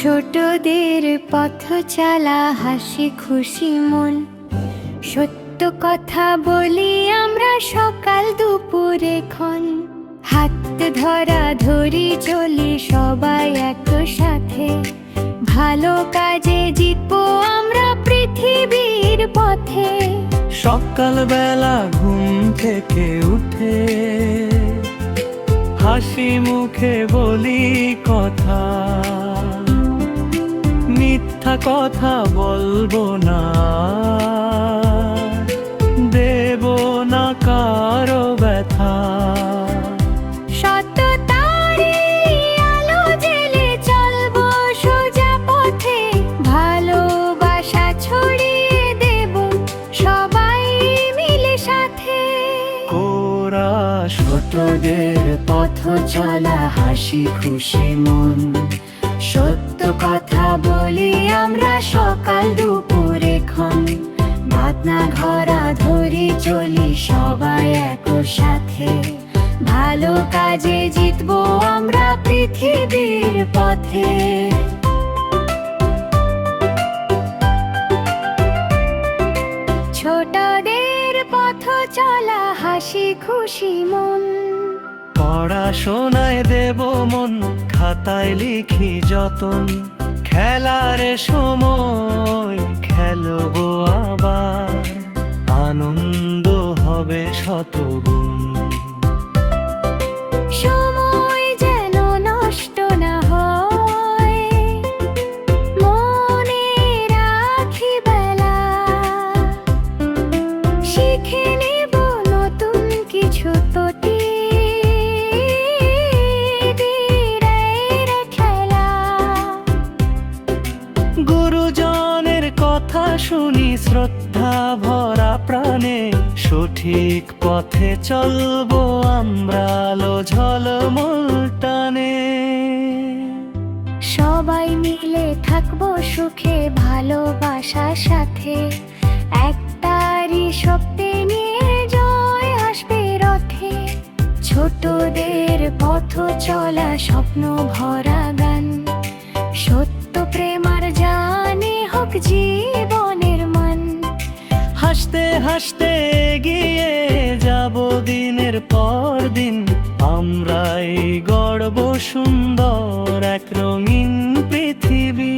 ছোটদের পথ চলা হাসি খুশি মন, সত্য কথা বলি আমরা সকাল দুপুরে ক্ষণ। হাত ধরা ধরি চলি সবাই একসাথে, ভালো কাজে জিতবো আমরা পৃথিবীর পথে। সকালবেলা ঘুম থেকে উঠে হাসি মুখে বলি কথা, মিথ্যা কথা বলবো না, দেব না কারো ব্যথা। সততারই আলো জেলে চলবো সোজা পথে, ভালোবাসা ছড়িয়ে দেব সবাই মিলে সাথে। কোরা ছোটদের পথ চলা হাসি খুশি মন, সত্য কথা বলি আমরা সকাল দুপুরে ক্ষণ। বাদনা ঘরা ধরি চলি সবাই একসাথে, ভালো কাজে জিতবো আমরা পৃথিবীর পথে। ছোটদের পথ চলা হাসি খুশি মন, পড়াশোনায় দেব মন, খাতায় লিখি যতন। খেলার সময় খেলবো আবার, আনন্দ হবে শতগুণ। সময় যেন নষ্ট না হয়, মনে রাখি বেলা। শিখে নেব নতুন কিছু তোটি, গুরুজনের কথা শুনি শ্রদ্ধা ভরা প্রাণে, সঠিক পথে চলবো আমরা আলো ঝলমল টানে। সবাই মিলে থাকবো সুখে ভালোবাসার সাথে, একটারই স্বপ্নে নিয়ে জয় আসবে রথে। ছোটদের পথ চলা স্বপ্ন ভরা গান, সত্য প্রেম আর জানে হোক জীবনের মান। হাসতে হাসতে এগিয়ে যাব দিনের পর দিন, আমরাই গড়ব সুন্দর এক রঙিন পৃথিবী।